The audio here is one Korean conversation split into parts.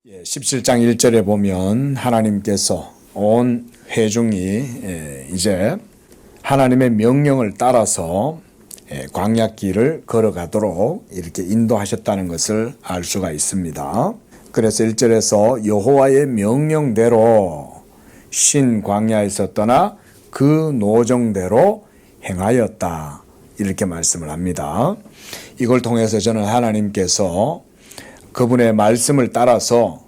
17장 1절에 보면 하나님께서 온 회중이 이제 하나님의 명령을 따라서 광야길을 걸어가도록 이렇게 인도하셨다는 것을 알 수가 있습니다. 그래서 1절에서 여호와의 명령대로 신 광야에서 떠나 그 노정대로 행하였다, 이렇게 말씀을 합니다. 이걸 통해서 저는 하나님께서 그분의 말씀을 따라서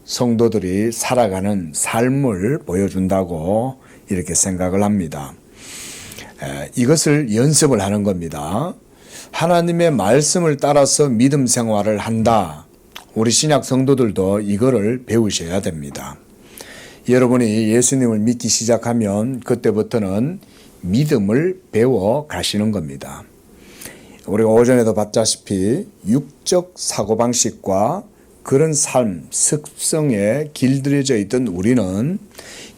성도들이 살아가는 삶을 보여준다고 이렇게 생각을 합니다. 이것을 연습을 하는 겁니다. 하나님의 말씀을 따라서 믿음 생활을 한다. 우리 신약 성도들도 이거를 배우셔야 됩니다. 여러분이 예수님을 믿기 시작하면 그때부터는 믿음을 배워 가시는 겁니다. 우리가 오전에도 봤다시피 육적 사고방식과 그런 삶, 습성에 길들여져 있던 우리는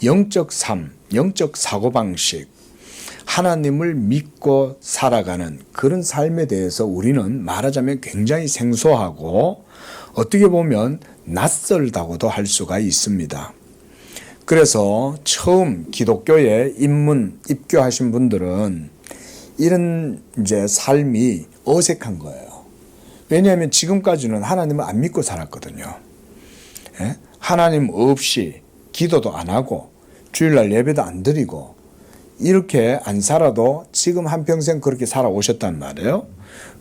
영적 삶, 영적 사고방식, 하나님을 믿고 살아가는 그런 삶에 대해서 우리는 말하자면 굉장히 생소하고 어떻게 보면 낯설다고도 할 수가 있습니다. 그래서 처음 기독교에 입교하신 분들은 이런 이제 삶이 어색한 거예요. 왜냐하면 지금까지는 하나님을 안 믿고 살았거든요. 하나님 없이 기도도 안 하고 주일날 예배도 안 드리고 이렇게 안 살아도 지금 한평생 그렇게 살아오셨단 말이에요.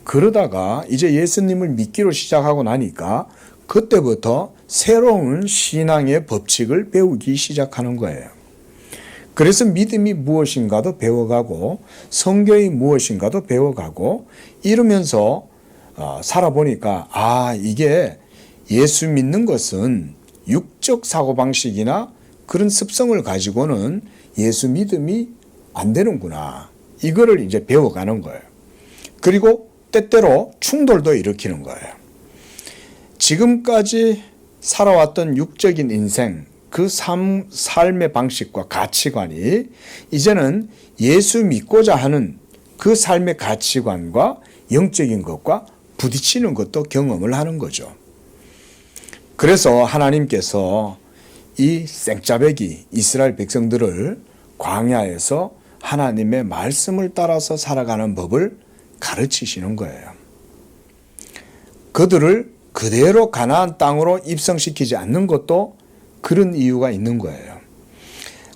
그러다가 이제 예수님을 믿기로 시작하고 나니까 그때부터 새로운 신앙의 법칙을 배우기 시작하는 거예요. 그래서 믿음이 무엇인가도 배워가고 성경이 무엇인가도 배워가고 이러면서 살아보니까 이게 예수 믿는 것은 육적 사고방식이나 그런 습성을 가지고는 예수 믿음이 안 되는구나. 이거를 이제 배워가는 거예요. 그리고 때때로 충돌도 일으키는 거예요. 지금까지 살아왔던 육적인 인생, 그 삶의 방식과 가치관이 이제는 예수 믿고자 하는 그 삶의 가치관과 영적인 것과 부딪히는 것도 경험을 하는 거죠. 그래서 하나님께서 이 생짜배기 이스라엘 백성들을 광야에서 하나님의 말씀을 따라서 살아가는 법을 가르치시는 거예요. 그들을 그대로 가나안 땅으로 입성시키지 않는 것도 그런 이유가 있는 거예요.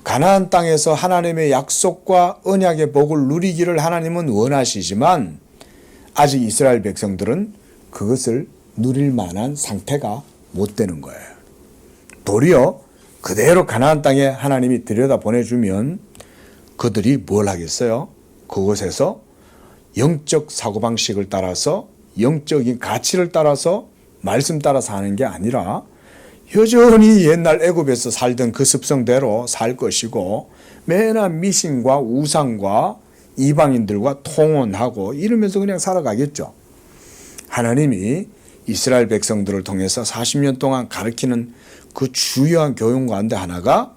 가나안 땅에서 하나님의 약속과 언약의 복을 누리기를 하나님은 원하시지만 아직 이스라엘 백성들은 그것을 누릴 만한 상태가 못 되는 거예요. 도리어 그대로 가나안 땅에 하나님이 들여다 보내주면 그들이 뭘 하겠어요? 그곳에서 영적 사고방식을 따라서 영적인 가치를 따라서 말씀 따라 사는 게 아니라 여전히 옛날 애굽에서 살던 그 습성대로 살 것이고 매나 미신과 우상과 이방인들과 통혼하고 이러면서 그냥 살아가겠죠. 하나님이 이스라엘 백성들을 통해서 40년 동안 가르치는 그 주요한 교훈 가운데 하나가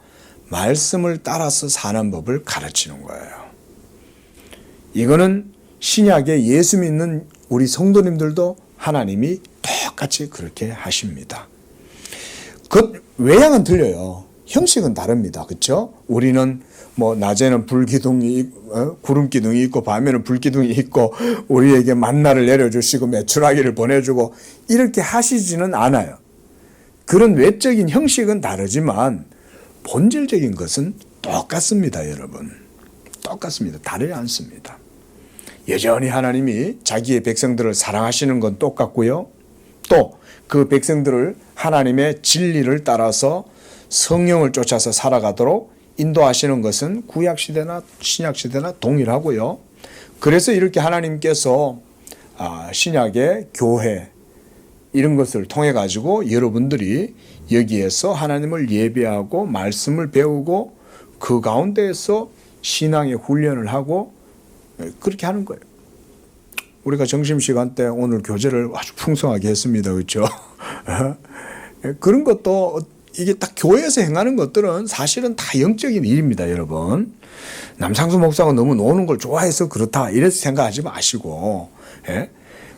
말씀을 따라서 사는 법을 가르치는 거예요. 이거는 신약에 예수 믿는 우리 성도님들도 하나님이 똑같이 그렇게 하십니다. 그 외양은 틀려요. 형식은 다릅니다. 그렇죠? 우리는 뭐 낮에는 불기둥이 구름기둥이 있고 밤에는 불기둥이 있고 우리에게 만나를 내려주시고 메추라기를 보내주고 이렇게 하시지는 않아요. 그런 외적인 형식은 다르지만 본질적인 것은 똑같습니다. 여러분. 똑같습니다. 다르지 않습니다. 여전히 하나님이 자기의 백성들을 사랑하시는 건 똑같고요. 또 그 백성들을 하나님의 진리를 따라서 성령을 쫓아서 살아가도록 인도하시는 것은 구약시대나 신약시대나 동일하고요. 그래서 이렇게 하나님께서 신약의 교회 이런 것을 통해 가지고 여러분들이 여기에서 하나님을 예배하고 말씀을 배우고 그 가운데에서 신앙의 훈련을 하고 그렇게 하는 거예요. 우리가 점심시간 때 오늘 교제를 아주 풍성하게 했습니다. 그렇죠? 그런 것도 이게 딱 교회에서 행하는 것들은 사실은 다 영적인 일입니다. 여러분. 남상수 목사가 너무 노는 걸 좋아해서 그렇다 이래서 생각하지 마시고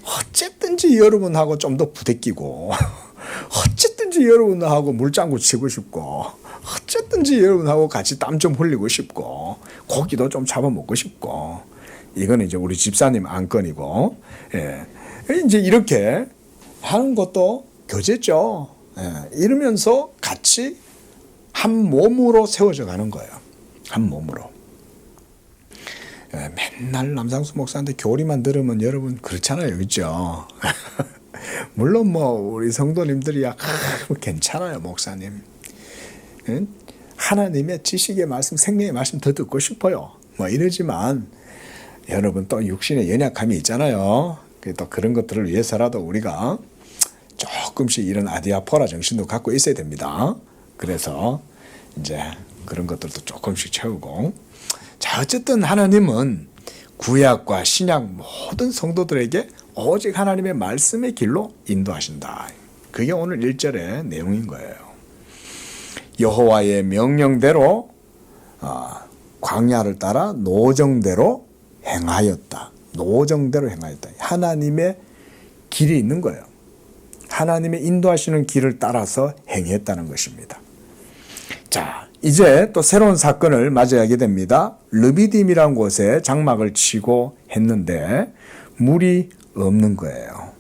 어쨌든지 여러분하고 좀 더 부대끼고 어쨌든지 어쨌든지 여러분하고 물장구 치고 싶고, 어쨌든지 여러분하고 같이 땀 좀 흘리고 싶고, 고기도 좀 잡아먹고 싶고, 이거는 이제 우리 집사님 안건이고, 예. 이제 이렇게 하는 것도 교제죠. 예. 이러면서 같이 한 몸으로 세워져 가는 거예요. 한 몸으로. 예. 맨날 남상수 목사한테 교리만 들으면 여러분 그렇잖아요. 그렇죠? 물론 뭐 우리 성도님들이야 괜찮아요. 목사님. 예? 하나님의 지식의 말씀, 생명의 말씀 더 듣고 싶어요. 뭐 이러지만 여러분 또 육신의 연약함이 있잖아요. 또 그런 것들을 위해서라도 우리가 조금씩 이런 아디아포라 정신도 갖고 있어야 됩니다. 그래서 이제 그런 것들도 조금씩 채우고. 자, 어쨌든 하나님은 구약과 신약 모든 성도들에게 오직 하나님의 말씀의 길로 인도하신다. 그게 오늘 1절의 내용인 거예요. 여호와의 명령대로 광야를 따라 노정대로 행하였다. 노정대로 행하였다. 하나님의 길이 있는 거예요. 하나님의 인도하시는 길을 따라서 행했다는 것입니다. 자, 이제 또 새로운 사건을 맞이하게 됩니다. 르비딤이라는 곳에 장막을 치고 했는데 물이 없는 거예요.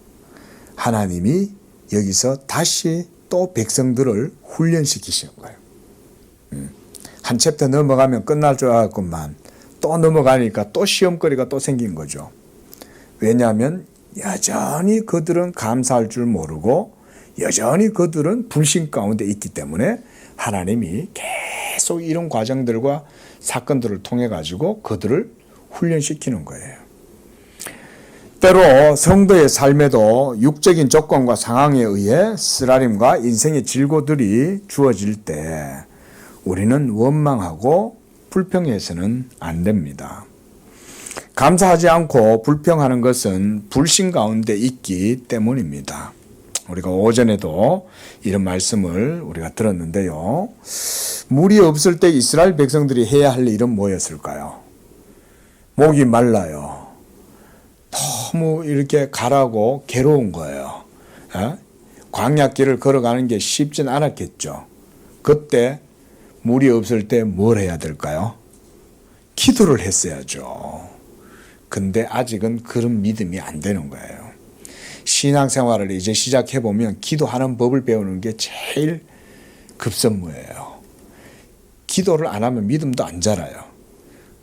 하나님이 여기서 다시 또 백성들을 훈련시키시는 거예요. 한 챕터 넘어가면 끝날 줄 알았건만 또 넘어가니까 또 시험거리가 또 생긴 거죠. 왜냐하면 여전히 그들은 감사할 줄 모르고 여전히 그들은 불신 가운데 있기 때문에 하나님이 계속 이런 과정들과 사건들을 통해 가지고 그들을 훈련시키는 거예요. 때로 성도의 삶에도 육적인 조건과 상황에 의해 쓰라림과 인생의 질고들이 주어질 때 우리는 원망하고 불평해서는 안 됩니다. 감사하지 않고 불평하는 것은 불신 가운데 있기 때문입니다. 우리가 오전에도 이런 말씀을 우리가 들었는데요. 물이 없을 때 이스라엘 백성들이 해야 할 일은 뭐였을까요? 목이 말라요. 너무 이렇게 가라고 괴로운 거예요. 광야길을 걸어가는 게 쉽진 않았겠죠. 그때 물이 없을 때 뭘 해야 될까요? 기도를 했어야죠. 근데 아직은 그런 믿음이 안 되는 거예요. 신앙생활을 이제 시작해보면 기도하는 법을 배우는 게 제일 급선무예요. 기도를 안 하면 믿음도 안 자라요.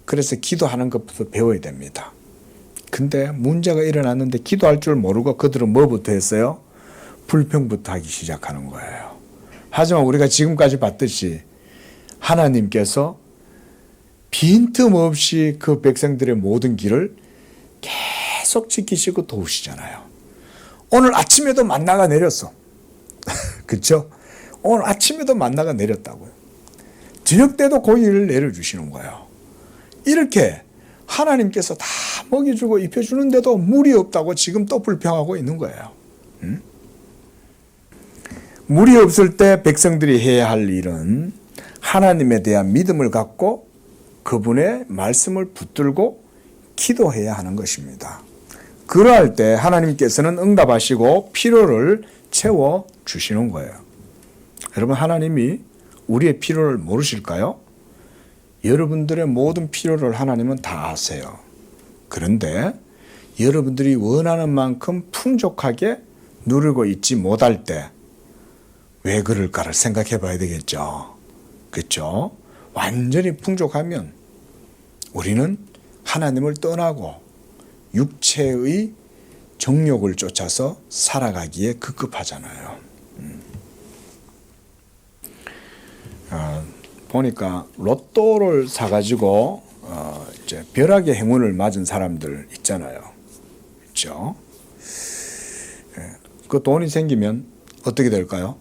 그래서 기도하는 것부터 배워야 됩니다. 근데 문제가 일어났는데 기도할 줄 모르고 그들은 뭐부터 했어요? 불평부터 하기 시작하는 거예요. 하지만 우리가 지금까지 봤듯이 하나님께서 빈틈없이 그 백성들의 모든 길을 계속 지키시고 도우시잖아요. 오늘 아침에도 만나가 내렸어. 그렇죠? 오늘 아침에도 만나가 내렸다고요. 저녁 때도 고기를 내려주시는 거예요. 이렇게 하나님께서 다 먹여주고 입혀주는데도 물이 없다고 지금 또 불평하고 있는 거예요. 물이 없을 때 백성들이 해야 할 일은 하나님에 대한 믿음을 갖고 그분의 말씀을 붙들고 기도해야 하는 것입니다. 그러할 때 하나님께서는 응답하시고 필요를 채워주시는 거예요. 여러분, 하나님이 우리의 필요를 모르실까요? 여러분들의 모든 필요를 하나님은 다 아세요. 그런데 여러분들이 원하는 만큼 풍족하게 누리고 있지 못할 때 왜 그럴까를 생각해 봐야 되겠죠. 그렇죠? 완전히 풍족하면 우리는 하나님을 떠나고 육체의 정욕을 쫓아서 살아가기에 급급하잖아요. 보니까 로또를 사가지고 이제 벼락의 행운을 맞은 사람들 있잖아요. 그렇죠? 그 돈이 생기면 어떻게 될까요?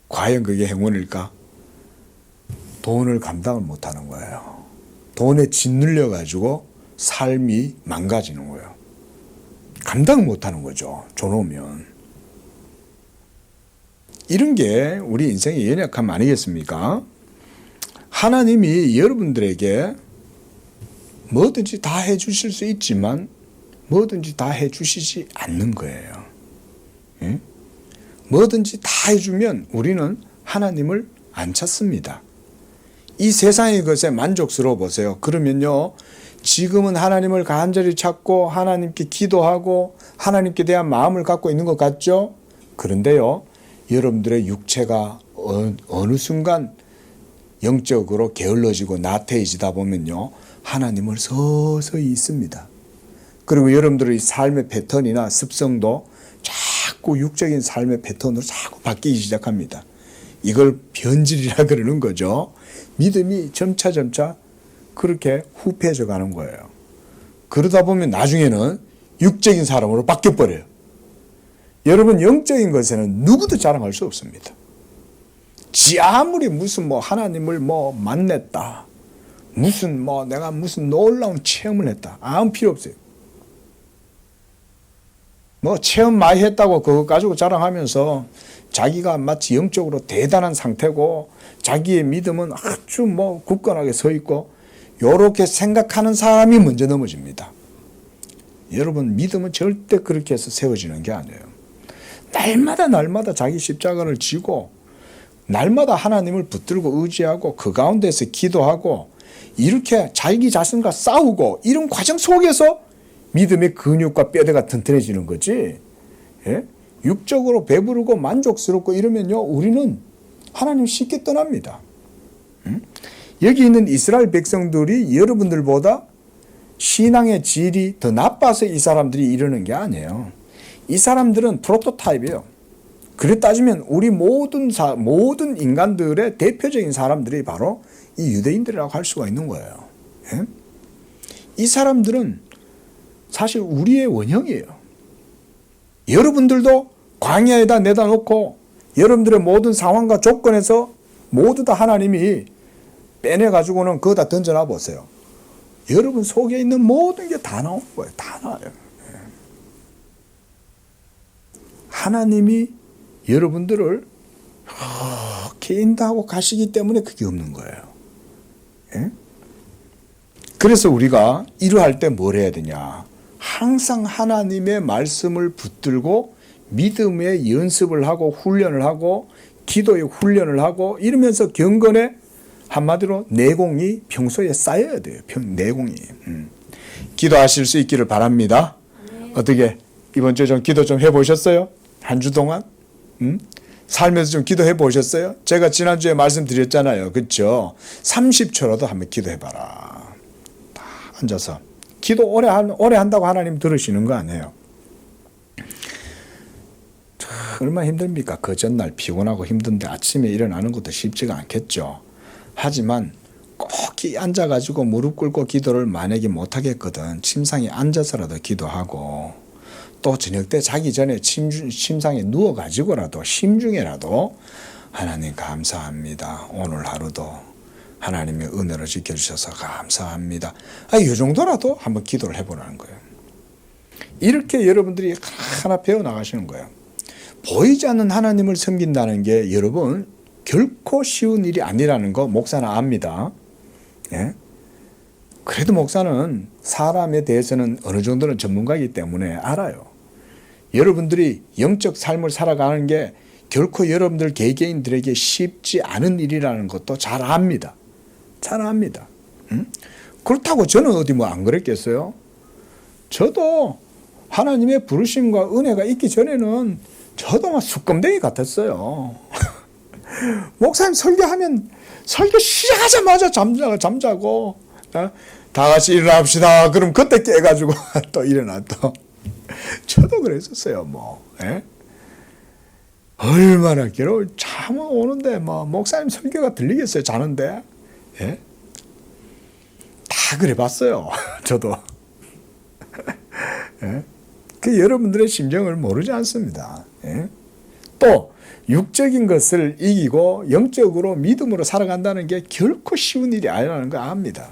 과연 그게 행운일까? 돈을 감당을 못하는 거예요. 돈에 짓눌려 가지고 삶이 망가지는 거예요. 감당을 못하는 거죠. 줘놓으면. 이런 게 우리 인생의 연약함 아니겠습니까? 하나님이 여러분들에게 뭐든지 다 해주실 수 있지만 뭐든지 다 해주시지 않는 거예요. 예? 뭐든지 다 해주면 우리는 하나님을 안 찾습니다. 이 세상의 것에 만족스러워 보세요. 그러면요, 지금은 하나님을 간절히 찾고 하나님께 기도하고 하나님께 대한 마음을 갖고 있는 것 같죠? 그런데요, 여러분들의 육체가 어느 순간 영적으로 게을러지고 나태해지다 보면요, 하나님을 서서히 잊습니다. 그리고 여러분들의 삶의 패턴이나 습성도 자꾸 육적인 삶의 패턴으로 자꾸 바뀌기 시작합니다. 이걸 변질이라 그러는 거죠. 믿음이 점차 그렇게 후패해져 가는 거예요. 그러다 보면 나중에는 육적인 사람으로 바뀌어버려요. 여러분, 영적인 것에는 누구도 자랑할 수 없습니다. 지 아무리 무슨 하나님을 만났다, 내가 무슨 놀라운 체험을 했다, 아무 필요 없어요. 체험 많이 했다고 그거 가지고 자랑하면서 자기가 마치 영적으로 대단한 상태고 자기의 믿음은 아주 굳건하게 서 있고 요렇게 생각하는 사람이 먼저 넘어집니다. 여러분, 믿음은 절대 그렇게 해서 세워지는 게 아니에요. 날마다 자기 십자가를 지고 날마다 하나님을 붙들고 의지하고 그 가운데서 기도하고 이렇게 자기 자신과 싸우고 이런 과정 속에서 믿음의 근육과 뼈대가 튼튼해지는 거지. 예? 육적으로 배부르고 만족스럽고 이러면요, 우리는 하나님 쉽게 떠납니다. 여기 있는 이스라엘 백성들이 여러분들보다 신앙의 질이 더 나빠서 이 사람들이 이러는 게 아니에요. 이 사람들은 프로토타입이에요. 그래 따지면 우리 모든 인간들의 대표적인 사람들이 바로 이 유대인들이라고 할 수가 있는 거예요. 예? 이 사람들은 사실 우리의 원형이에요. 여러분들도 광야에다 내다 놓고 여러분들의 모든 상황과 조건에서 모두 다 하나님이 빼내가지고는 그거 다 던져놔 보세요. 여러분 속에 있는 모든 게 다 나오는 거예요. 다 나와요. 하나님이 여러분들을 이렇게 인도하고 가시기 때문에 그게 없는 거예요. 예? 그래서 우리가 이러할 때 뭘 해야 되냐? 항상 하나님의 말씀을 붙들고 믿음의 연습을 하고 훈련을 하고 기도의 훈련을 하고 이러면서 경건에 한마디로 내공이 평소에 쌓여야 돼요. 내공이. 기도하실 수 있기를 바랍니다. 네. 어떻게 이번 주에 좀 기도 좀 해보셨어요? 한 주 동안? 살면서 좀 기도해 보셨어요? 제가 지난주에 말씀드렸잖아요. 그렇죠? 30초라도 한번 기도해봐라. 다 앉아서. 기도 오래 한다고 하나님 들으시는 거 아니에요. 얼마나 힘듭니까? 그 전날 피곤하고 힘든데 아침에 일어나는 것도 쉽지가 않겠죠. 하지만 꼭 앉아가지고 무릎 꿇고 기도를 만약에 못하겠거든 침상에 앉아서라도 기도하고 또 저녁 때 자기 전에 침상에 누워가지고라도 심중에라도 하나님 감사합니다. 오늘 하루도 하나님의 은혜로 지켜주셔서 감사합니다. 이 정도라도 한번 기도를 해보라는 거예요. 이렇게 여러분들이 하나 배워나가시는 거예요. 보이지 않는 하나님을 섬긴다는 게 여러분 결코 쉬운 일이 아니라는 거 목사는 압니다. 예? 그래도 목사는 사람에 대해서는 어느 정도는 전문가이기 때문에 알아요. 여러분들이 영적 삶을 살아가는 게 결코 여러분들 개개인들에게 쉽지 않은 일이라는 것도 잘 압니다. 잘 압니다. 그렇다고 저는 어디 안 그랬겠어요? 저도 하나님의 부르심과 은혜가 있기 전에는 저도 막 수검댕이 같았어요. 목사님 설교하면 설교 시작하자마자 잠자고 다 같이 일어납시다. 그럼 그때 깨가지고 또 일어나 또. 저도 그랬었어요. 예? 얼마나 괴로워. 잠 오는데 목사님 설교가 들리겠어요. 자는데. 예? 다 그래 봤어요. 저도. 예? 그 여러분들의 심정을 모르지 않습니다. 예? 또 육적인 것을 이기고 영적으로 믿음으로 살아간다는 게 결코 쉬운 일이 아니라는 거 압니다.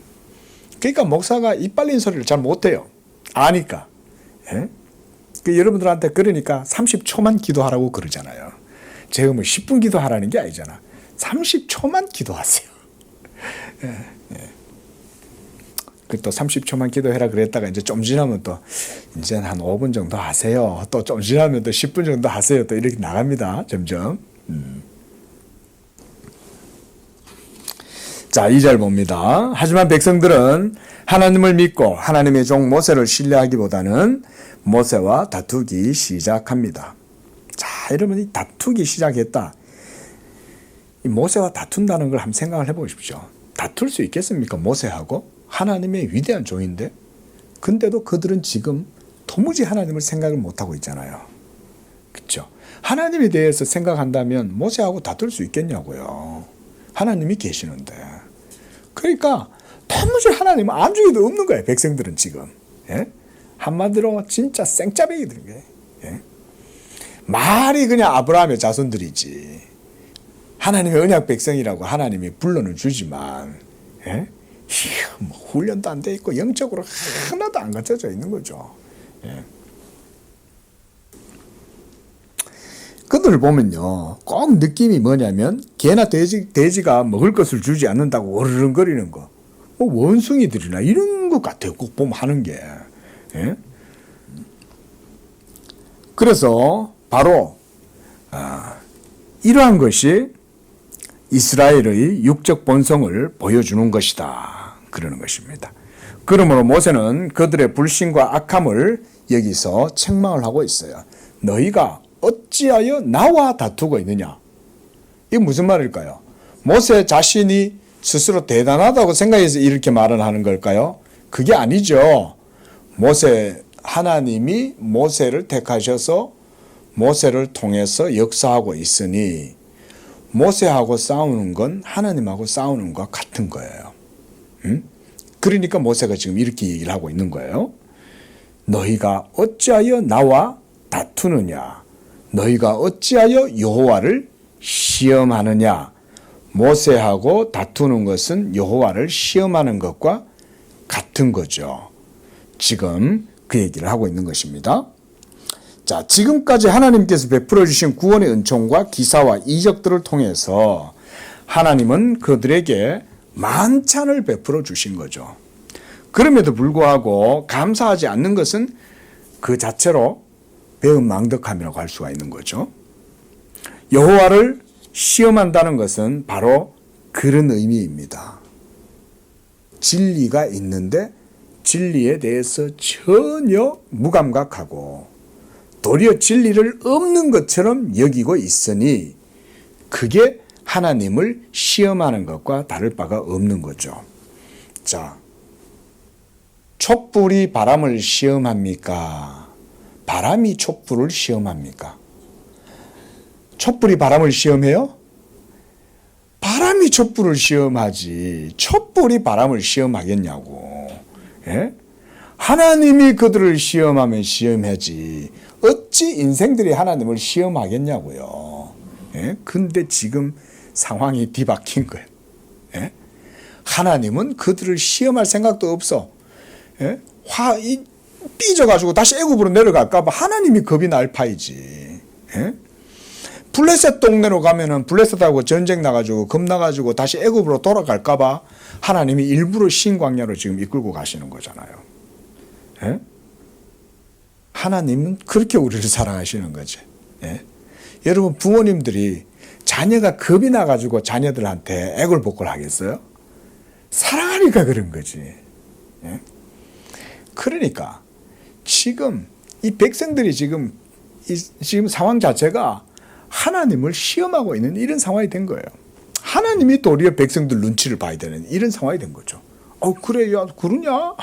그러니까 목사가 입 빨린 소리를 잘 못해요. 아니까. 예? 그 여러분들한테 그러니까 30초만 기도하라고 그러잖아요. 제가 10분 기도하라는 게 아니잖아. 30초만 기도하세요. 예, 예. 그 또 30초만 기도해라 그랬다가 이제 좀 지나면 또 이제 한 5분 정도 하세요. 또 좀 지나면 또 10분 정도 하세요. 또 이렇게 나갑니다. 점점. 자, 2절 봅니다. 하지만 백성들은 하나님을 믿고 하나님의 종 모세를 신뢰하기보다는 모세와 다투기 시작합니다. 자, 여러분이 다투기 시작했다. 이 모세와 다툰다는 걸 한번 생각을 해보십시오. 다툴 수 있겠습니까? 모세하고 하나님의 위대한 종인데, 근데도 그들은 지금 도무지 하나님을 생각을 못하고 있잖아요. 그렇죠? 하나님에 대해서 생각한다면 모세하고 다툴 수 있겠냐고요. 하나님이 계시는데. 그러니까 도무지 하나님은 안중에도 없는 거예요. 백성들은 지금. 예? 한마디로 진짜 생짜배기들인 거예요. 예? 말이 그냥 아브라함의 자손들이지. 하나님의 언약 백성이라고 하나님이 불러는 주지만, 예? 뭐 훈련도 안 돼 있고 영적으로 하나도 안 갖춰져 있는 거죠. 예. 그들을 보면요, 꼭 느낌이 뭐냐면 개나 돼지가 먹을 것을 주지 않는다고 어르렁거리는 거, 뭐 원숭이들이나 이런 것 같아요. 꼭 보면 하는 게. 예? 그래서 바로 이러한 것이 이스라엘의 육적 본성을 보여주는 것이다. 그러는 것입니다. 그러므로 모세는 그들의 불신과 악함을 여기서 책망을 하고 있어요. 너희가 어찌하여 나와 다투고 있느냐? 이게 무슨 말일까요? 모세 자신이 스스로 대단하다고 생각해서 이렇게 말을 하는 걸까요? 그게 아니죠. 하나님이 모세를 택하셔서 모세를 통해서 역사하고 있으니 모세하고 싸우는 건 하나님하고 싸우는 것과 같은 거예요. 그러니까 모세가 지금 이렇게 얘기를 하고 있는 거예요. 너희가 어찌하여 나와 다투느냐? 너희가 어찌하여 여호와를 시험하느냐? 모세하고 다투는 것은 여호와를 시험하는 것과 같은 거죠. 지금 그 얘기를 하고 있는 것입니다. 자, 지금까지 하나님께서 베풀어 주신 구원의 은총과 기사와 이적들을 통해서 하나님은 그들에게 만찬을 베풀어 주신 거죠. 그럼에도 불구하고 감사하지 않는 것은 그 자체로 배은망덕함이라고 할 수가 있는 거죠. 여호와를 시험한다는 것은 바로 그런 의미입니다. 진리가 있는데 진리에 대해서 전혀 무감각하고 도리어 진리를 없는 것처럼 여기고 있으니 그게 하나님을 시험하는 것과 다를 바가 없는 거죠. 자, 촛불이 바람을 시험합니까? 바람이 촛불을 시험합니까? 촛불이 바람을 시험해요? 바람이 촛불을 시험하지 촛불이 바람을 시험하겠냐고. 예? 하나님이 그들을 시험하면 시험하지 어찌 인생들이 하나님을 시험하겠냐고요. 예? 근데 지금 상황이 뒤바뀐 거예요. 예? 하나님은 그들을 시험할 생각도 없어. 예? 삐져가지고 다시 애굽으로 내려갈까 봐 하나님이 겁이 날 파이지. 예? 블레셋 동네로 가면은 블레셋하고 전쟁 나가지고 겁나가지고 다시 애굽으로 돌아갈까 봐 하나님이 일부러 신광야로 지금 이끌고 가시는 거잖아요. 예? 하나님은 그렇게 우리를 사랑하시는 거지. 예? 여러분 부모님들이 자녀가 겁이 나가지고 자녀들한테 애걸복걸 하겠어요? 사랑하니까 그런 거지. 예? 그러니까 지금 이 백성들이 지금 상황 자체가 하나님을 시험하고 있는 이런 상황이 된 거예요. 하나님이 도리어 백성들 눈치를 봐야 되는 이런 상황이 된 거죠. 그래, 야, 그러냐?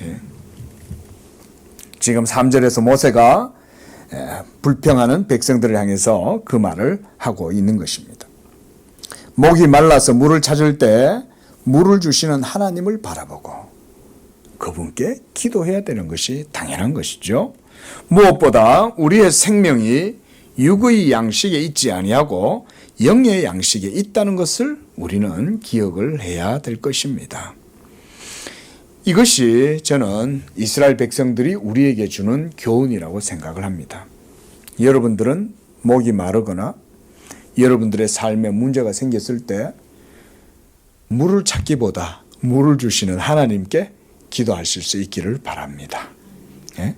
예. 지금 3절에서 모세가 불평하는 백성들을 향해서 그 말을 하고 있는 것입니다. 목이 말라서 물을 찾을 때 물을 주시는 하나님을 바라보고 그분께 기도해야 되는 것이 당연한 것이죠. 무엇보다 우리의 생명이 육의 양식에 있지 아니하고 영의 양식에 있다는 것을 우리는 기억을 해야 될 것입니다. 이것이 저는 이스라엘 백성들이 우리에게 주는 교훈이라고 생각을 합니다. 여러분들은 목이 마르거나 여러분들의 삶에 문제가 생겼을 때 물을 찾기보다 물을 주시는 하나님께 기도하실 수 있기를 바랍니다. 예?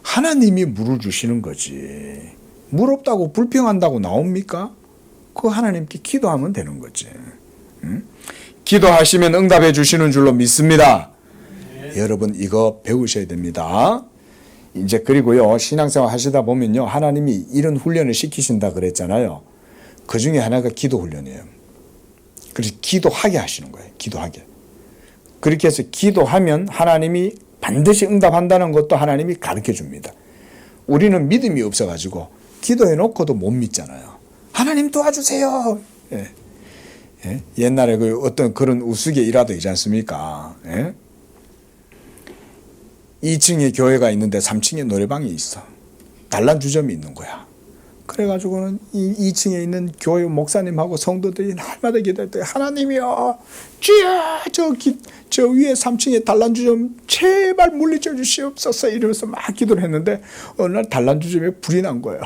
하나님이 물을 주시는 거지. 물 없다고 불평한다고 나옵니까? 그 하나님께 기도하면 되는 거지. 기도하시면 응답해 주시는 줄로 믿습니다. 여러분 이거 배우셔야 됩니다. 이제 그리고요, 신앙생활 하시다 보면요, 하나님이 이런 훈련을 시키신다 그랬잖아요. 그 중에 하나가 기도 훈련이에요. 그래서 기도하게 하시는 거예요. 기도하게. 그렇게 해서 기도하면 하나님이 반드시 응답한다는 것도 하나님이 가르쳐 줍니다. 우리는 믿음이 없어가지고 기도해 놓고도 못 믿잖아요. 하나님 도와주세요. 예. 예? 옛날에 그 어떤 그런 우스개 일화도 있지 않습니까? 예? 2층에 교회가 있는데 3층에 노래방이 있어. 단란주점이 있는 거야. 그래가지고는 이 2층에 있는 교회 목사님하고 성도들이 날마다 기도할 때, 하나님이여, 주여, 저 위에 3층에 단란주점 제발 물리쳐 주시옵소서 이러면서 막 기도를 했는데, 어느 날 단란주점에 불이 난 거예요.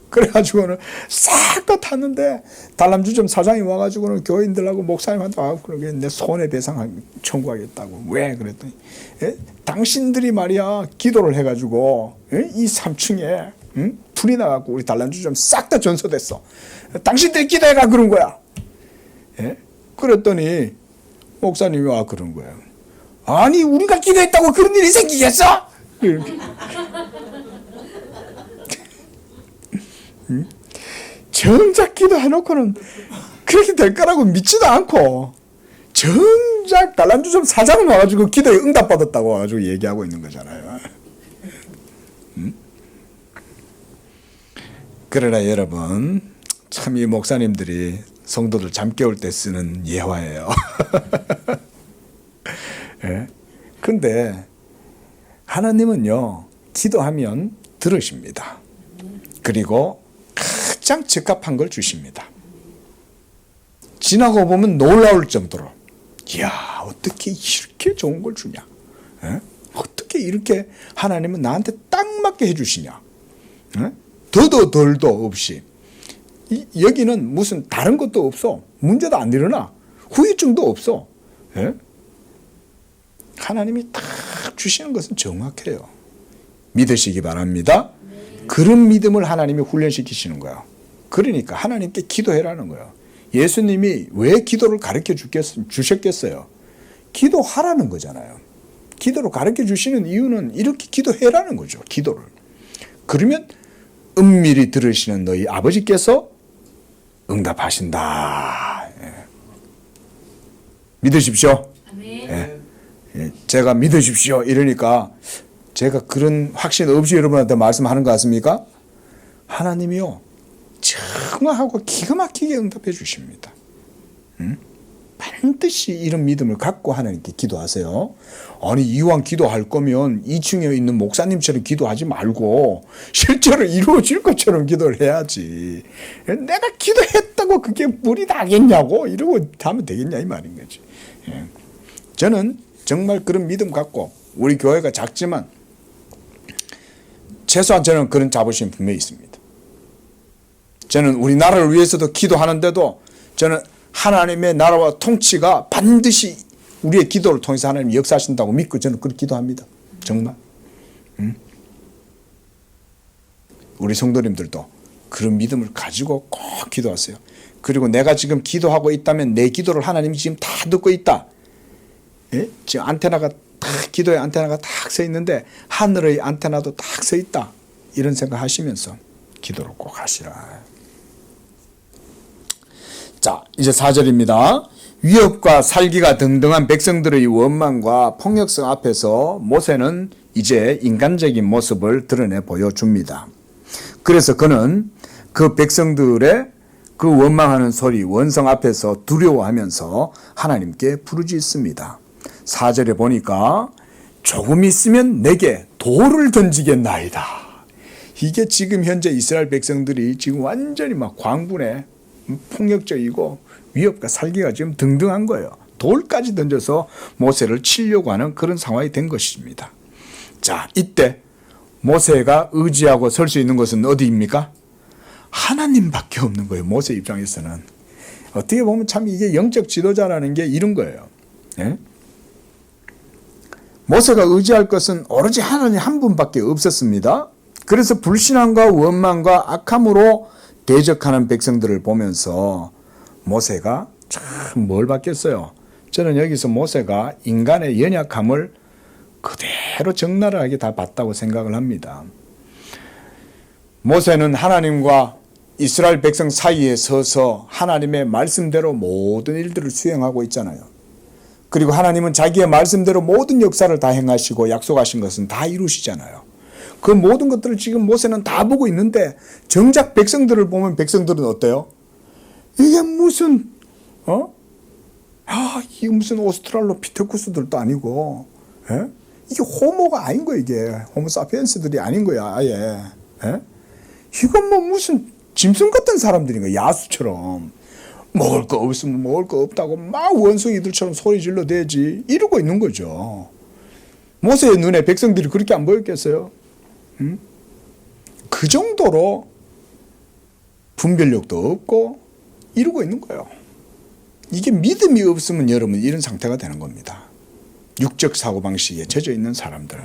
그래가지고는 싹 다 탔는데, 단란주점 사장이 와가지고는 교인들하고 목사님한테 와서 내 손해배상 청구하겠다고. 왜? 그랬더니, 예? 당신들이 말이야, 기도를 해가지고, 예? 이 3층에, 응? 불이 나갖고 우리 단란주점 싹 다 전소됐어. 당신들이 기도해가 그런 거야. 예? 그랬더니 목사님이 와 그런 거예요. 아니 우리가 기도했다고 그런 일이 생기겠어? 이렇게. 응? 정작 기도해놓고는 그렇게 될 거라고 믿지도 않고 정작 단란주점 사장을 와가지고 기도에 응답받았다고 와가지고 얘기하고 있는 거잖아요. 응? 그러나 여러분, 참 이 목사님들이 성도들 잠 깨울 때 쓰는 예화예요. 예? 근데 하나님은요, 기도하면 들으십니다. 그리고 가장 적합한 걸 주십니다. 지나고 보면 놀라울 정도로, 이야, 어떻게 이렇게 좋은 걸 주냐? 예? 어떻게 이렇게 하나님은 나한테 딱 맞게 해주시냐? 예? 더도 덜도 없이. 여기는 무슨 다른 것도 없어. 문제도 안 일어나. 후유증도 없어. 예? 하나님이 딱 주시는 것은 정확해요. 믿으시기 바랍니다. 그런 믿음을 하나님이 훈련시키시는 거예요. 그러니까 하나님께 기도해라는 거예요. 예수님이 왜 기도를 가르쳐 주셨겠어요? 기도하라는 거잖아요. 기도를 가르쳐 주시는 이유는 이렇게 기도해라는 거죠. 기도를. 그러면 은밀히 들으시는 너희 아버지께서 응답하신다. 예. 믿으십시오. 예. 예. 제가 믿으십시오 이러니까 제가 그런 확신 없이 여러분한테 말씀하는 것 같습니까? 하나님이요, 정확하고 기가 막히게 응답해 주십니다. 반드시 이런 믿음을 갖고 하나님께 기도하세요. 아니 이왕 기도할 거면 2층에 있는 목사님처럼 기도하지 말고 실제로 이루어질 것처럼 기도를 해야지. 내가 기도했다고 그게 물이 나겠냐고 이러고 하면 되겠냐 이 말인 거지. 예. 저는 정말 그런 믿음 갖고, 우리 교회가 작지만 최소한 저는 그런 자부심 분명히 있습니다. 저는 우리나라를 위해서도 기도하는데도 저는 하나님의 나라와 통치가 반드시 우리의 기도를 통해서 하나님이 역사하신다고 믿고 저는 그렇게 기도합니다. 정말. 우리 성도님들도 그런 믿음을 가지고 꼭 기도하세요. 그리고 내가 지금 기도하고 있다면 내 기도를 하나님이 지금 다 듣고 있다. 예? 지금 안테나가 딱, 기도의 안테나가 딱 서 있는데 하늘의 안테나도 딱 서 있다. 이런 생각 하시면서 기도를 꼭 하시라. 자, 이제 4절입니다. 위협과 살기가 등등한 백성들의 원망과 폭력성 앞에서 모세는 이제 인간적인 모습을 드러내 보여줍니다. 그래서 그는 그 백성들의 그 원망하는 소리, 원성 앞에서 두려워하면서 하나님께 부르짖습니다. 4절에 보니까 조금 있으면 내게 돌을 던지겠나이다. 이게 지금 현재 이스라엘 백성들이 지금 완전히 막 광분에 폭력적이고 위협과 살기가 지금 등등한 거예요. 돌까지 던져서 모세를 치려고 하는 그런 상황이 된 것입니다. 자, 이때 모세가 의지하고 설 수 있는 것은 어디입니까? 하나님밖에 없는 거예요. 모세 입장에서는. 어떻게 보면 참 이게 영적 지도자라는 게 이런 거예요. 예? 모세가 의지할 것은 오로지 하나님 한 분밖에 없었습니다. 그래서 불신앙과 원망과 악함으로 대적하는 백성들을 보면서 모세가 참 뭘 봤겠어요. 저는 여기서 모세가 인간의 연약함을 그대로 적나라하게 다 봤다고 생각을 합니다. 모세는 하나님과 이스라엘 백성 사이에 서서 하나님의 말씀대로 모든 일들을 수행하고 있잖아요. 그리고 하나님은 자기의 말씀대로 모든 역사를 다 행하시고 약속하신 것은 다 이루시잖아요. 그 모든 것들을 지금 모세는 다 보고 있는데 정작 백성들을 보면 백성들은 어때요? 이게 무슨 이게 무슨 오스트랄로피테쿠스들도 아니고, 이게 호모가 아닌 거야. 이게 호모사피엔스들이 아닌 거야. 아예. 이건 뭐 무슨 짐승 같은 사람들인 거야. 야수처럼 먹을 거 없으면 먹을 거 없다고 막 원숭이들처럼 소리 질러 대지 이러고 있는 거죠. 모세의 눈에 백성들이 그렇게 안 보였겠어요? 그 정도로 분별력도 없고 이러고 있는 거예요. 이게 믿음이 없으면 여러분 이런 상태가 되는 겁니다. 육적 사고방식에 젖어 있는 사람들.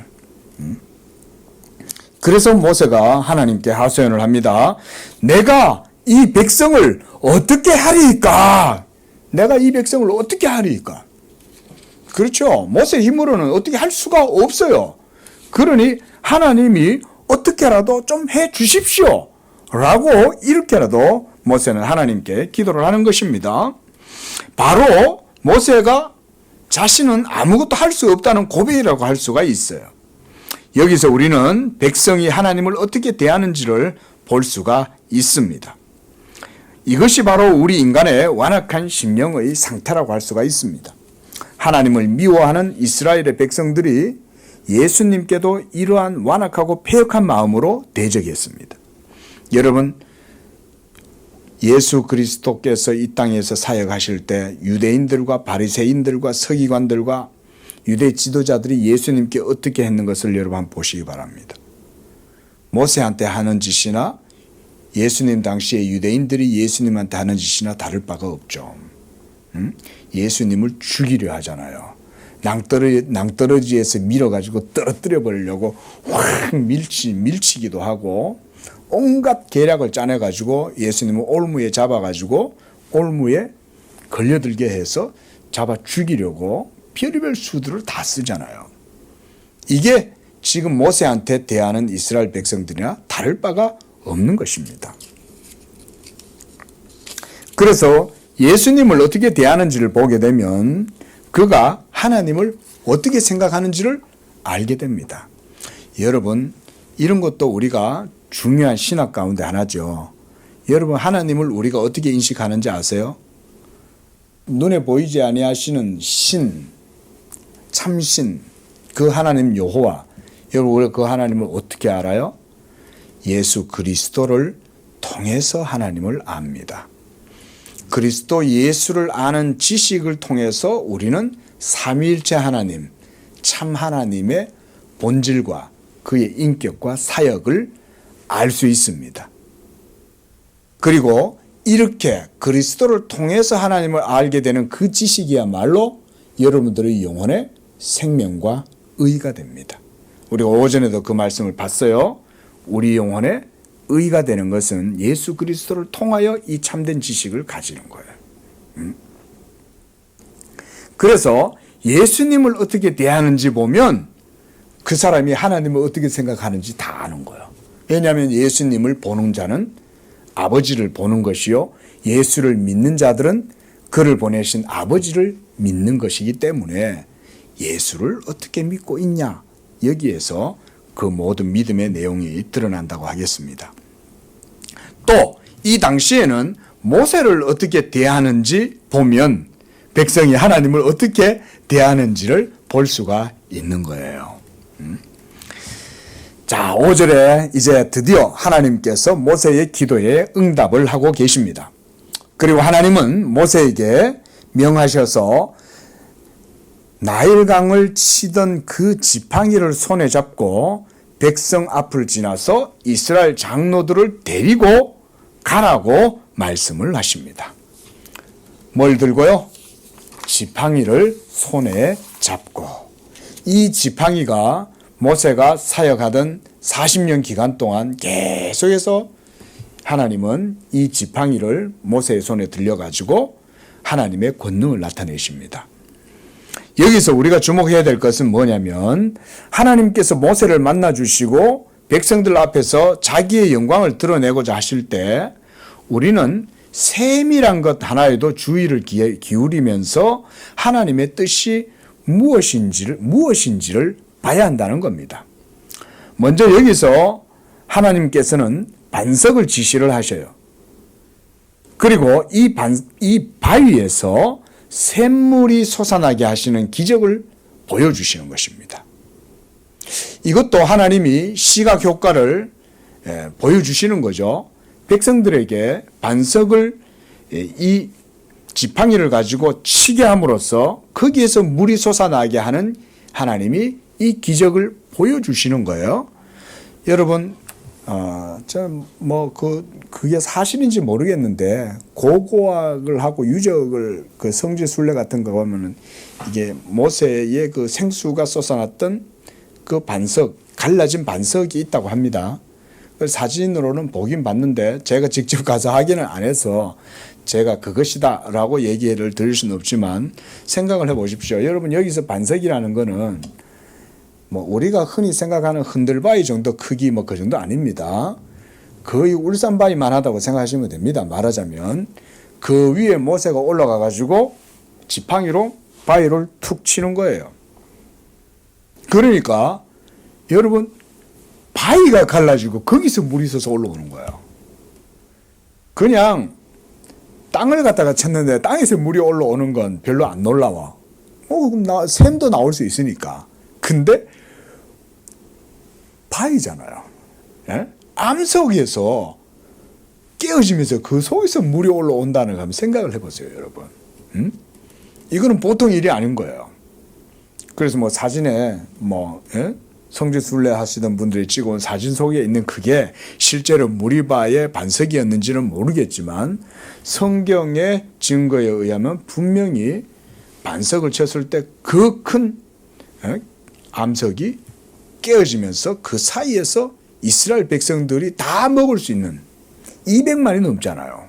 그래서 모세가 하나님께 하소연을 합니다. 내가 이 백성을 어떻게 하리이까? 내가 이 백성을 어떻게 하리이까? 그렇죠. 모세의 힘으로는 어떻게 할 수가 없어요. 그러니 하나님이 어떻게라도 좀 해 주십시오. 라고 이렇게라도 모세는 하나님께 기도를 하는 것입니다. 바로 모세가 자신은 아무것도 할 수 없다는 고백이라고 할 수가 있어요. 여기서 우리는 백성이 하나님을 어떻게 대하는지를 볼 수가 있습니다. 이것이 바로 우리 인간의 완악한 심령의 상태라고 할 수가 있습니다. 하나님을 미워하는 이스라엘의 백성들이 예수님께도 이러한 완악하고 패역한 마음으로 대적했습니다. 여러분, 예수 그리스도께서 이 땅에서 사역하실 때 유대인들과 바리새인들과 서기관들과 유대 지도자들이 예수님께 어떻게 했는 것을 여러분 한번 보시기 바랍니다. 모세한테 하는 짓이나 예수님 당시에 유대인들이 예수님한테 하는 짓이나 다를 바가 없죠. 예수님을 죽이려 하잖아요. 낭떠러지에서 밀어가지고 떨어뜨려 버리려고 확 밀치기도 하고 온갖 계략을 짜내가지고 예수님을 올무에 잡아가지고 올무에 걸려들게 해서 잡아 죽이려고 별의별 수들을 다 쓰잖아요. 이게 지금 모세한테 대하는 이스라엘 백성들이나 다를 바가 없는 것입니다. 그래서 예수님을 어떻게 대하는지를 보게 되면 그가 하나님을 어떻게 생각하는지를 알게 됩니다. 여러분, 이런 것도 우리가 중요한 신학 가운데 하나죠. 여러분, 하나님을 우리가 어떻게 인식하는지 아세요? 눈에 보이지 아니하시는 신, 참신, 그 하나님 여호와. 여러분, 우리가 그 하나님을 어떻게 알아요? 예수 그리스도를 통해서 하나님을 압니다. 그리스도 예수를 아는 지식을 통해서 우리는 삼위일체 하나님, 참 하나님의 본질과 그의 인격과 사역을 알 수 있습니다. 그리고 이렇게 그리스도를 통해서 하나님을 알게 되는 그 지식이야말로 여러분들의 영혼의 생명과 의가 됩니다. 우리가 오전에도 그 말씀을 봤어요. 우리 영혼의 의가 되는 것은 예수 그리스도를 통하여 이 참된 지식을 가지는 거예요. 그래서 예수님을 어떻게 대하는지 보면 그 사람이 하나님을 어떻게 생각하는지 다 아는 거예요. 왜냐하면 예수님을 보는 자는 아버지를 보는 것이요, 예수를 믿는 자들은 그를 보내신 아버지를 믿는 것이기 때문에 예수를 어떻게 믿고 있냐, 여기에서 그 모든 믿음의 내용이 드러난다고 하겠습니다. 또 이 당시에는 모세를 어떻게 대하는지 보면 백성이 하나님을 어떻게 대하는지를 볼 수가 있는 거예요. 자, 5절에 이제 드디어 하나님께서 모세의 기도에 응답을 하고 계십니다. 그리고 하나님은 모세에게 명하셔서 나일강을 치던 그 지팡이를 손에 잡고 백성 앞을 지나서 이스라엘 장로들을 데리고 가라고 말씀을 하십니다. 뭘 들고요? 지팡이를 손에 잡고. 이 지팡이가 모세가 사역하던 40년 기간 동안 계속해서 하나님은 이 지팡이를 모세의 손에 들려가지고 하나님의 권능을 나타내십니다. 여기서 우리가 주목해야 될 것은 뭐냐면 하나님께서 모세를 만나주시고 백성들 앞에서 자기의 영광을 드러내고자 하실 때 우리는 세밀한 것 하나에도 주의를 기울이면서 하나님의 뜻이 무엇인지를 봐야 한다는 겁니다. 먼저 여기서 하나님께서는 반석을 지시를 하셔요. 그리고 이 바위에서 샘물이 솟아나게 하시는 기적을 보여주시는 것입니다. 이것도 하나님이 시각 효과를 보여주시는 거죠. 백성들에게 반석을 이 지팡이를 가지고 치게 함으로써 거기에서 물이 솟아나게 하는 하나님이 이 기적을 보여주시는 거예요. 여러분, 그게 사실인지 모르겠는데, 고고학을 하고 유적을, 그 성지순례 같은 거 보면은, 이게 모세의 그 생수가 솟아났던 그 반석, 갈라진 반석이 있다고 합니다. 사진으로는 보긴 봤는데, 제가 직접 가서 확인을 안 해서, 제가 그것이다 라고 얘기를 드릴 수는 없지만, 생각을 해 보십시오. 여러분, 여기서 반석이라는 거는, 우리가 흔히 생각하는 흔들바위 정도 크기 그 정도 아닙니다. 거의 울산바위만 하다고 생각하시면 됩니다. 말하자면 그 위에 모세가 올라가 가지고 지팡이로 바위를 툭 치는 거예요. 그러니까 여러분 바위가 갈라지고 거기서 물이 있어서 올라오는 거예요. 그냥 땅을 갖다가 쳤는데 땅에서 물이 올라오는 건 별로 안 놀라워. 그럼 샘도 나올 수 있으니까. 근데 바위잖아요. 예? 암석에서 깨어지면서 그 속에서 물이 올라온다는 거 한번 생각을 해보세요, 여러분. 이거는 보통 일이 아닌 거예요. 그래서 사진에 성지순례 하시던 분들이 찍어온 사진 속에 있는 그게 실제로 무리바의 반석이었는지는 모르겠지만 성경의 증거에 의하면 분명히 반석을 쳤을 때 그 큰 암석이 깨어지면서 그 사이에서 이스라엘 백성들이 다 먹을 수 있는 200만이 넘잖아요.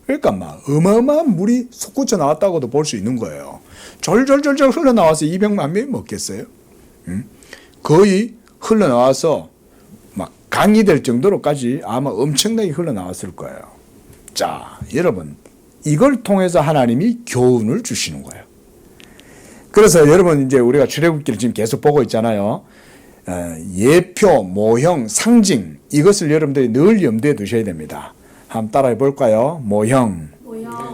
그러니까 어마어마한 물이 솟구쳐 나왔다고도 볼 수 있는 거예요. 졸졸졸졸 흘러나와서 200만 명이 먹겠어요? 거의 흘러나와서 강이 될 정도로까지 아마 엄청나게 흘러나왔을 거예요. 자, 여러분, 이걸 통해서 하나님이 교훈을 주시는 거예요. 그래서 여러분 이제 우리가 출애굽기를 지금 계속 보고 있잖아요. 예표, 모형, 상징 이것을 여러분들이 늘 염두에 두셔야 됩니다. 한번 따라해 볼까요? 모형,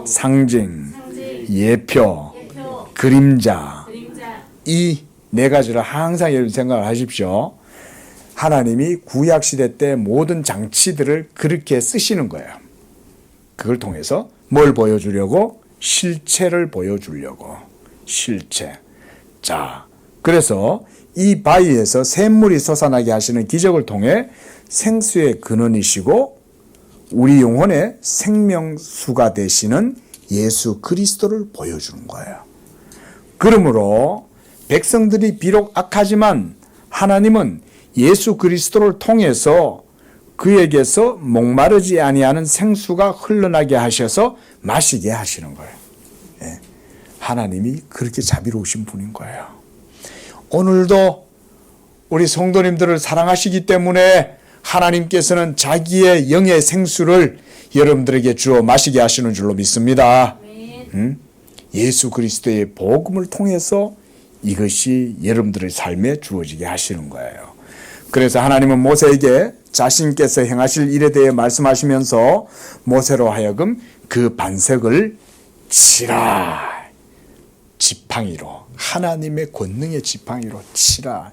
상징, 예표, 그림자. 이 네 가지를 항상 여러분 생각을 하십시오. 하나님이 구약 시대 때 모든 장치들을 그렇게 쓰시는 거예요. 그걸 통해서 뭘 보여주려고? 실체를 보여주려고. 실체. 자, 그래서 이 바위에서 샘물이 솟아나게 하시는 기적을 통해 생수의 근원이시고 우리 영혼의 생명수가 되시는 예수 그리스도를 보여주는 거예요. 그러므로 백성들이 비록 악하지만 하나님은 예수 그리스도를 통해서 그에게서 목마르지 아니하는 생수가 흘러나게 하셔서 마시게 하시는 거예요. 예. 하나님이 그렇게 자비로우신 분인 거예요. 오늘도 우리 성도님들을 사랑하시기 때문에 하나님께서는 자기의 영의 생수를 여러분들에게 주어 마시게 하시는 줄로 믿습니다. 예수 그리스도의 복음을 통해서 이것이 여러분들의 삶에 주어지게 하시는 거예요. 그래서 하나님은 모세에게 자신께서 행하실 일에 대해 말씀하시면서 모세로 하여금 그 반석을 치라. 지팡이로, 하나님의 권능의 지팡이로 치라.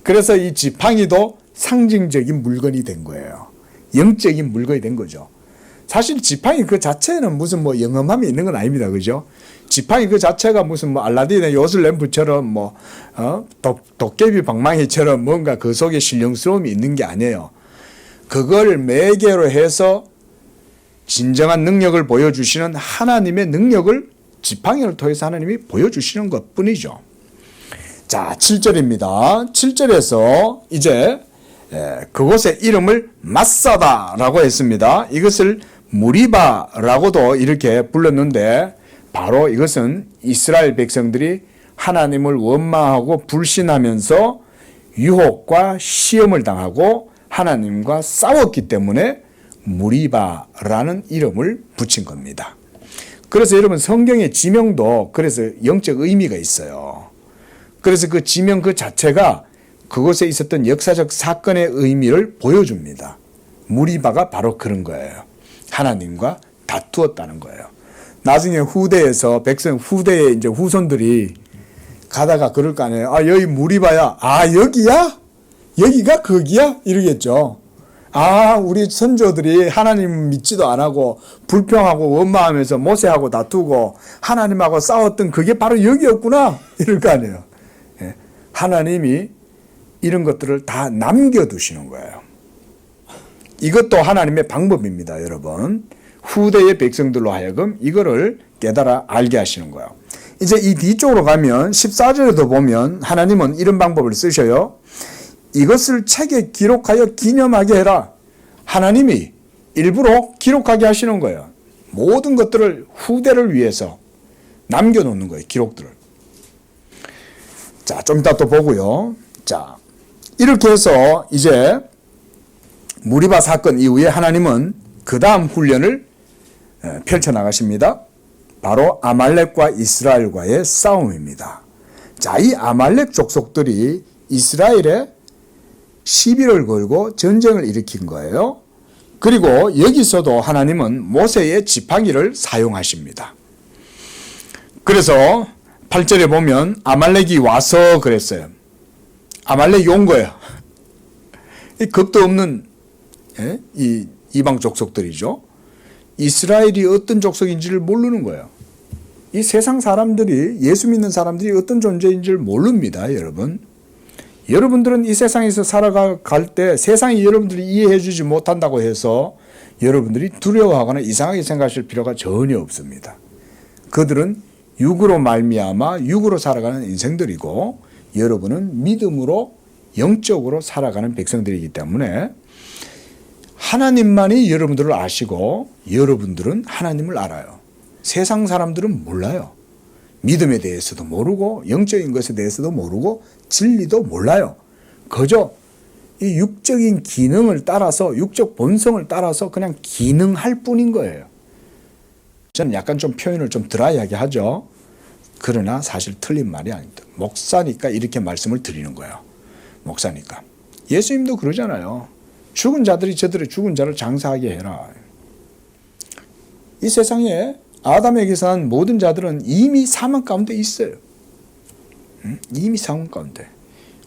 그래서 이 지팡이도 상징적인 물건이 된 거예요. 영적인 물건이 된 거죠. 사실 지팡이 그 자체는 무슨 영험함이 있는 건 아닙니다. 그죠? 지팡이 그 자체가 무슨 알라딘의 요술 램프처럼 도깨비 방망이처럼 뭔가 그 속에 신령스러움이 있는 게 아니에요. 그걸 매개로 해서 진정한 능력을 보여주시는 하나님의 능력을 지팡이를 통해서 하나님이 보여주시는 것 뿐이죠. 자, 7절입니다. 7절에서 이제 그곳의 이름을 마사다라고 했습니다. 이것을 무리바라고도 이렇게 불렀는데 바로 이것은 이스라엘 백성들이 하나님을 원망하고 불신하면서 유혹과 시험을 당하고 하나님과 싸웠기 때문에 무리바라는 이름을 붙인 겁니다. 그래서 여러분 성경의 지명도 그래서 영적 의미가 있어요. 그래서 그 지명 그 자체가 그곳에 있었던 역사적 사건의 의미를 보여줍니다. 무리바가 바로 그런 거예요. 하나님과 다투었다는 거예요. 나중에 후대에서 후대의 이제 후손들이 가다가 그럴 거 아니에요. 아, 여기 무리바야. 아, 여기야? 여기가 거기야? 이러겠죠. 아, 우리 선조들이 하나님 믿지도 안 하고 불평하고 원망하면서 모세하고 다투고 하나님하고 싸웠던 그게 바로 여기였구나. 이럴 거 아니에요. 예. 하나님이 이런 것들을 다 남겨두시는 거예요. 이것도 하나님의 방법입니다, 여러분. 후대의 백성들로 하여금 이거를 깨달아 알게 하시는 거예요. 이제 이 뒤쪽으로 가면 14절에도 보면 하나님은 이런 방법을 쓰셔요. 이것을 책에 기록하여 기념하게 해라. 하나님이 일부러 기록하게 하시는 거예요. 모든 것들을 후대를 위해서 남겨놓는 거예요, 기록들을. 자, 좀 이따 또 보고요. 자, 이렇게 해서 이제 무리바 사건 이후에 하나님은 그 다음 훈련을 펼쳐나가십니다. 바로 아말렉과 이스라엘과의 싸움입니다. 자, 이 아말렉 족속들이 이스라엘에 시비를 걸고 전쟁을 일으킨 거예요. 그리고 여기서도 하나님은 모세의 지팡이를 사용하십니다. 그래서 8절에 보면 아말렉이 와서 그랬어요. 아말렉이 온 거예요. 이 겁도 없는 이 이방 족속들이죠. 이스라엘이 어떤 족속인지를 모르는 거예요. 이 세상 사람들이, 예수 믿는 사람들이 어떤 존재인지를 모릅니다, 여러분. 여러분들은 이 세상에서 살아갈 때 세상이 여러분들이 이해해 주지 못한다고 해서 여러분들이 두려워하거나 이상하게 생각하실 필요가 전혀 없습니다. 그들은 육으로 말미암아 육으로 살아가는 인생들이고 여러분은 믿음으로 영적으로 살아가는 백성들이기 때문에 하나님만이 여러분들을 아시고 여러분들은 하나님을 알아요. 세상 사람들은 몰라요. 믿음에 대해서도 모르고 영적인 것에 대해서도 모르고 진리도 몰라요. 그저 이 육적인 기능을 따라서 육적 본성을 따라서 그냥 기능할 뿐인 거예요. 저는 약간 좀 표현을 좀 드라이하게 하죠. 그러나 사실 틀린 말이 아닙니다. 목사니까 이렇게 말씀을 드리는 거예요. 목사니까. 예수님도 그러잖아요. 죽은 자들이 저들의 죽은 자를 장사하게 해라. 이 세상에 아담에게서 난 모든 자들은 이미 사망 가운데 있어요. 이미 사망 가운데.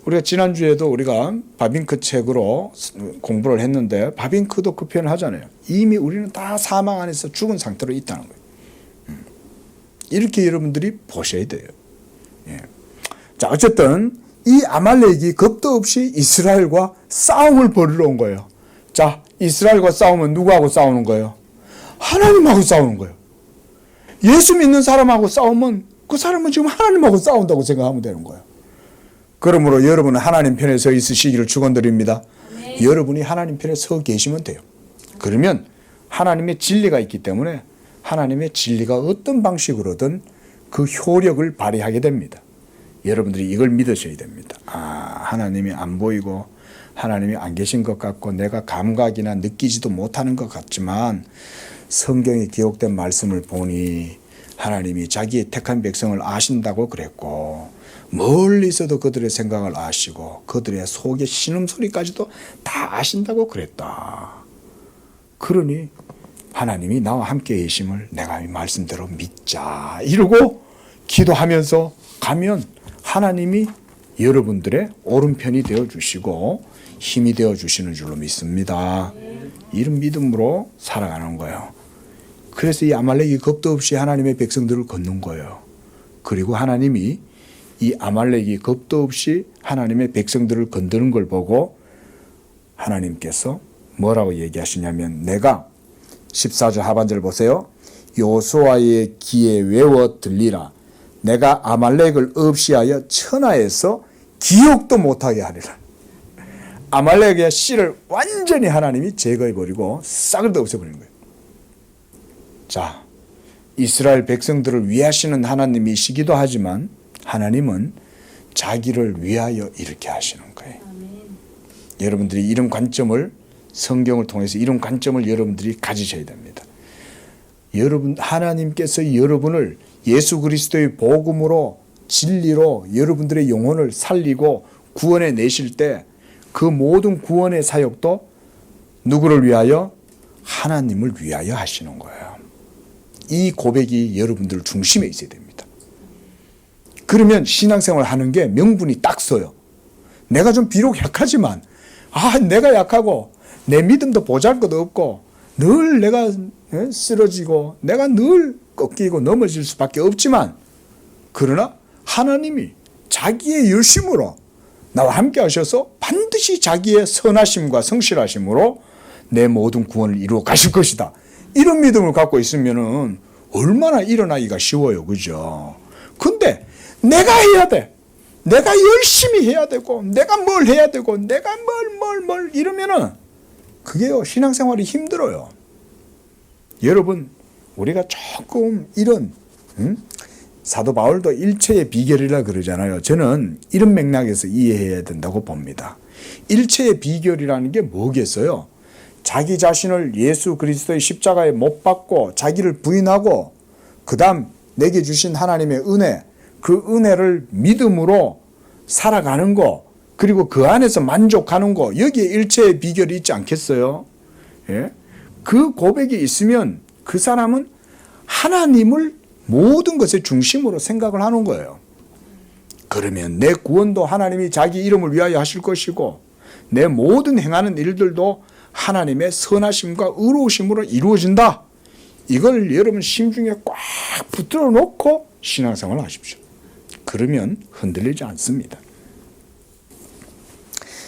우리가 지난주에도 우리가 바빙크 책으로 공부를 했는데 바빙크도 그 표현을 하잖아요. 이미 우리는 다 사망 안에서 죽은 상태로 있다는 거예요. 이렇게 여러분들이 보셔야 돼요. 예. 자, 어쨌든 이 아말렉이 겁도 없이 이스라엘과 싸움을 벌이러 온 거예요. 자, 이스라엘과 싸우면 누구하고 싸우는 거예요? 하나님하고 싸우는 거예요. 예수 믿는 사람하고 싸우면 그 사람은 지금 하나님하고 싸운다고 생각하면 되는 거예요. 그러므로 여러분은 하나님 편에 서 있으시기를 축원드립니다. 네. 여러분이 하나님 편에 서 계시면 돼요. 그러면 하나님의 진리가 있기 때문에 하나님의 진리가 어떤 방식으로든 그 효력을 발휘하게 됩니다. 여러분들이 이걸 믿으셔야 됩니다. 아, 하나님이 안 보이고 하나님이 안 계신 것 같고 내가 감각이나 느끼지도 못하는 것 같지만 성경에 기록된 말씀을 보니 하나님이 자기의 택한 백성을 아신다고 그랬고 멀리서도 그들의 생각을 아시고 그들의 속의 신음소리까지도 다 아신다고 그랬다. 그러니 하나님이 나와 함께 계심을 내가 이 말씀대로 믿자 이러고 기도하면서 가면 하나님이 여러분들의 오른편이 되어주시고 힘이 되어주시는 줄로 믿습니다. 이런 믿음으로 살아가는 거예요. 그래서 이 아말렉이 겁도 없이 하나님의 백성들을 걷는 거예요. 그리고 하나님이 이 아말렉이 겁도 없이 하나님의 백성들을 건드는 걸 보고 하나님께서 뭐라고 얘기하시냐면 내가 14절 하반절 보세요. 여호수아의 귀에 외워 들리라. 내가 아말렉을 없이하여 천하에서 기억도 못하게 하리라. 아말렉의 씨를 완전히 하나님이 제거해버리고 싹을 다 없애버리는 거예요. 자, 이스라엘 백성들을 위하시는 하나님이시기도 하지만 하나님은 자기를 위하여 이렇게 하시는 거예요. 여러분들이 이런 관점을, 성경을 통해서 이런 관점을 여러분들이 가지셔야 됩니다. 여러분, 하나님께서 여러분을 예수 그리스도의 복음으로, 진리로 여러분들의 영혼을 살리고 구원해 내실 때 그 모든 구원의 사역도 누구를 위하여? 하나님을 위하여 하시는 거예요. 이 고백이 여러분들 중심에 있어야 됩니다. 그러면 신앙생활 하는 게 명분이 딱 서요. 내가 좀 비록 약하지만, 내가 약하고 내 믿음도 보잘것없고 늘 내가 쓰러지고 내가 늘 꺾이고 넘어질 수밖에 없지만, 그러나 하나님이 자기의 열심으로 나와 함께 하셔서 반드시 자기의 선하심과 성실하심으로 내 모든 구원을 이루어 가실 것이다. 이런 믿음을 갖고 있으면은 얼마나 일어나기가 쉬워요. 그죠? 근데 내가 해야 돼. 내가 열심히 해야 되고, 내가 뭘 해야 되고, 내가 뭘 이러면은 그게요, 신앙생활이 힘들어요. 여러분, 우리가 조금 이런, 사도 바울도 일체의 비결이라 그러잖아요. 저는 이런 맥락에서 이해해야 된다고 봅니다. 일체의 비결이라는 게 뭐겠어요? 자기 자신을 예수 그리스도의 십자가에 못 박고 자기를 부인하고 그 다음 내게 주신 하나님의 은혜, 그 은혜를 믿음으로 살아가는 거, 그리고 그 안에서 만족하는 거, 여기에 일체의 비결이 있지 않겠어요? 예? 그 고백이 있으면 그 사람은 하나님을 모든 것의 중심으로 생각을 하는 거예요. 그러면 내 구원도 하나님이 자기 이름을 위하여 하실 것이고 내 모든 행하는 일들도 하나님의 선하심과 의로우심으로 이루어진다. 이걸 여러분 심중에 꽉 붙들어 놓고 신앙생활을 하십시오. 그러면 흔들리지 않습니다.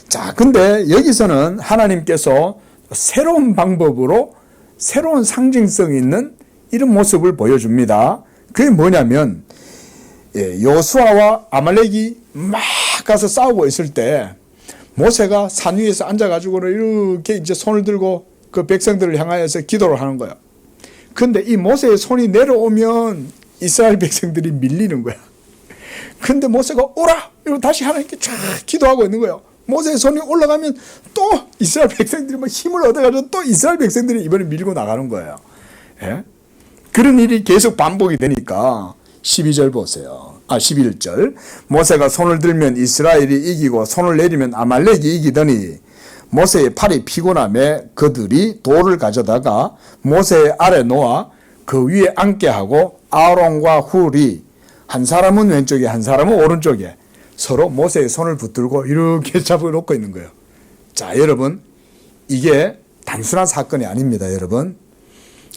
자, 근데 여기서는 하나님께서 새로운 방법으로 새로운 상징성 있는 이런 모습을 보여줍니다. 그게 뭐냐면, 여호수아와 아말렉이 막 가서 싸우고 있을 때 모세가 산 위에서 앉아가지고는 이렇게 이제 손을 들고 그 백성들을 향하여서 기도를 하는 거야. 근데 이 모세의 손이 내려오면 이스라엘 백성들이 밀리는 거야. 근데 모세가 오라! 이러고 다시 하나님께 쫙 기도하고 있는 거예요. 모세의 손이 올라가면 또 이스라엘 백성들이 막 힘을 얻어가지고 또 이스라엘 백성들이 이번에 밀고 나가는 거예요. 예? 그런 일이 계속 반복이 되니까 12절 보세요. 11절. 모세가 손을 들면 이스라엘이 이기고 손을 내리면 아말렉이 이기더니 모세의 팔이 피곤함에 그들이 돌을 가져다가 모세의 아래 놓아 그 위에 앉게 하고 아론과 훌이 한 사람은 왼쪽에 한 사람은 오른쪽에 서로 모세의 손을 붙들고 이렇게 잡아놓고 있는 거예요. 자, 여러분, 이게 단순한 사건이 아닙니다. 여러분,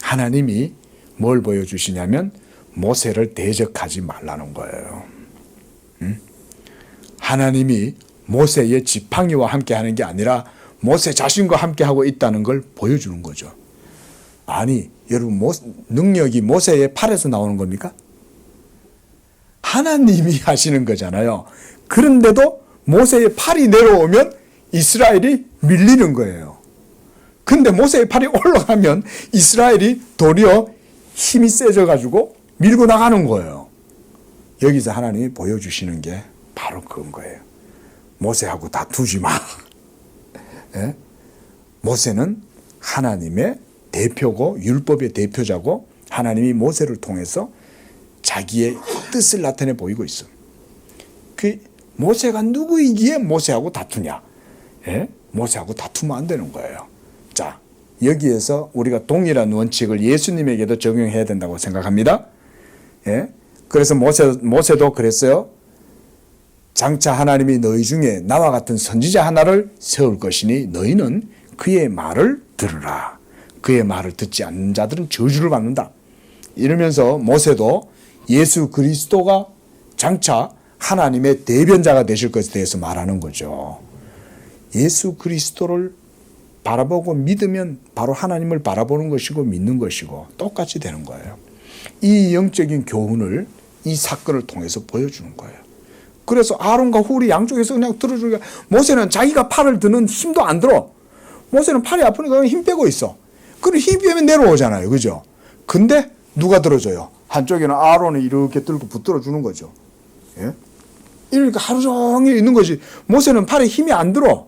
하나님이 뭘 보여주시냐면 모세를 대적하지 말라는 거예요. 하나님이 모세의 지팡이와 함께 하는 게 아니라 모세 자신과 함께 하고 있다는 걸 보여주는 거죠. 아니, 여러분, 능력이 모세의 팔에서 나오는 겁니까? 하나님이 하시는 거잖아요. 그런데도 모세의 팔이 내려오면 이스라엘이 밀리는 거예요. 근데 모세의 팔이 올라가면 이스라엘이 도리어 힘이 세져가지고 밀고 나가는 거예요. 여기서 하나님이 보여주시는 게 바로 그건 거예요. 모세하고 다투지 마. 예? 모세는 하나님의 대표고 율법의 대표자고 하나님이 모세를 통해서 자기의 뜻을 나타내 보이고 있어. 그 모세가 누구이기에 모세하고 다투냐? 예? 모세하고 다투면 안 되는 거예요. 자, 여기에서 우리가 동일한 원칙을 예수님에게도 적용해야 된다고 생각합니다. 예? 그래서 모세도 그랬어요. 장차 하나님이 너희 중에 나와 같은 선지자 하나를 세울 것이니 너희는 그의 말을 들으라. 그의 말을 듣지 않는 자들은 저주를 받는다. 이러면서 모세도 예수 그리스도가 장차 하나님의 대변자가 되실 것에 대해서 말하는 거죠. 예수 그리스도를 바라보고 믿으면 바로 하나님을 바라보는 것이고 믿는 것이고 똑같이 되는 거예요. 이 영적인 교훈을 이 사건을 통해서 보여주는 거예요. 그래서 아론과 훌이 양쪽에서 그냥 들어주니까 모세는 자기가 팔을 드는 힘도 안 들어. 모세는 팔이 아프니까 힘 빼고 있어. 그럼 힘 빼면 내려오잖아요. 그죠? 근데 누가 들어줘요? 한쪽에는 아론이 이렇게 들고 붙들어 주는 거죠. 예? 이러니까 하루 종일 있는 거지. 모세는 팔에 힘이 안 들어.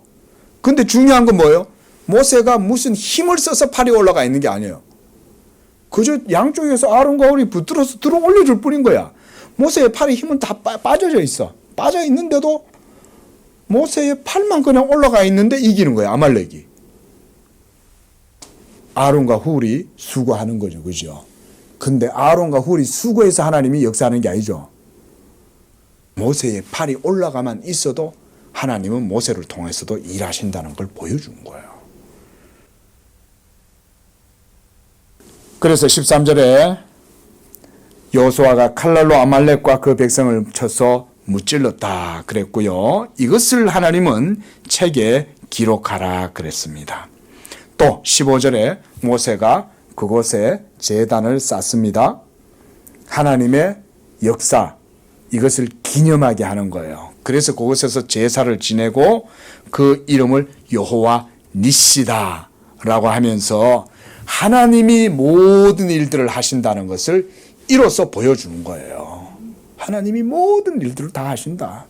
근데 중요한 건 뭐예요? 모세가 무슨 힘을 써서 팔이 올라가 있는 게 아니에요. 그저 양쪽에서 아론과 훌이 붙들어서 들어 올려줄 뿐인 거야. 모세의 팔에 힘은 다 빠져져 있어. 빠져 있는데도 모세의 팔만 그냥 올라가 있는데 이기는 거야, 아말렉이. 아론과 훌이 수고하는 거죠. 그죠? 근데 아론과 훌이 수고해서 하나님이 역사하는 게 아니죠. 모세의 팔이 올라가만 있어도 하나님은 모세를 통해서도 일하신다는 걸 보여준 거예요. 그래서 13절에 여호수아가 칼날로 아말렉과 그 백성을 쳐서 무찔렀다 그랬고요. 이것을 하나님은 책에 기록하라 그랬습니다. 또 15절에 모세가 그곳에 제단을 쌓습니다. 하나님의 역사, 이것을 기념하게 하는 거예요. 그래서 그곳에서 제사를 지내고 그 이름을 여호와 니시다라고 하면서 하나님이 모든 일들을 하신다는 것을 이로써 보여주는 거예요. 하나님이 모든 일들을 다 하신다.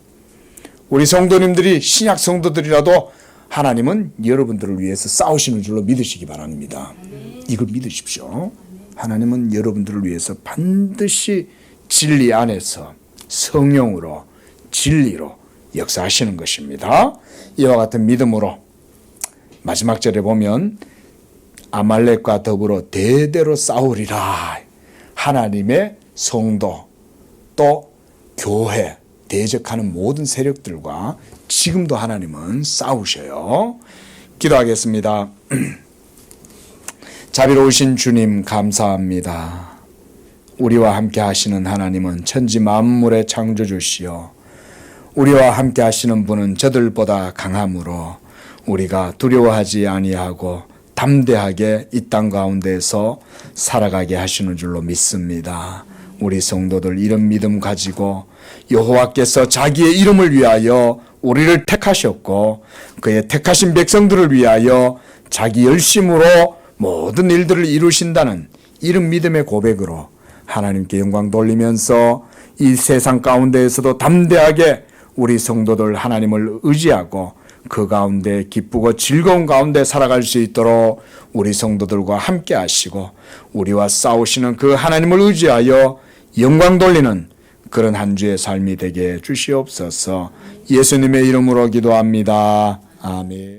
우리 성도님들이 신약 성도들이라도 하나님은 여러분들을 위해서 싸우시는 줄로 믿으시기 바랍니다. 이걸 믿으십시오. 하나님은 여러분들을 위해서 반드시 진리 안에서 성령으로 진리로 역사하시는 것입니다. 이와 같은 믿음으로 마지막 절에 보면 아말렉과 더불어 대대로 싸우리라. 하나님의 성도 또 교회 대적하는 모든 세력들과 지금도 하나님은 싸우셔요. 기도하겠습니다. 자비로우신 주님 감사합니다. 우리와 함께 하시는 하나님은 천지 만물의 창조주시여 우리와 함께 하시는 분은 저들보다 강함으로 우리가 두려워하지 아니하고 담대하게 이 땅 가운데에서 살아가게 하시는 줄로 믿습니다. 우리 성도들 이런 믿음 가지고 여호와께서 자기의 이름을 위하여 우리를 택하셨고 그의 택하신 백성들을 위하여 자기 열심으로 모든 일들을 이루신다는 이런 믿음의 고백으로 하나님께 영광 돌리면서 이 세상 가운데에서도 담대하게 우리 성도들 하나님을 의지하고 그 가운데 기쁘고 즐거운 가운데 살아갈 수 있도록 우리 성도들과 함께 하시고 우리와 싸우시는 그 하나님을 의지하여 영광 돌리는 그런 한 주의 삶이 되게 해 주시옵소서. 예수님의 이름으로 기도합니다. 아멘.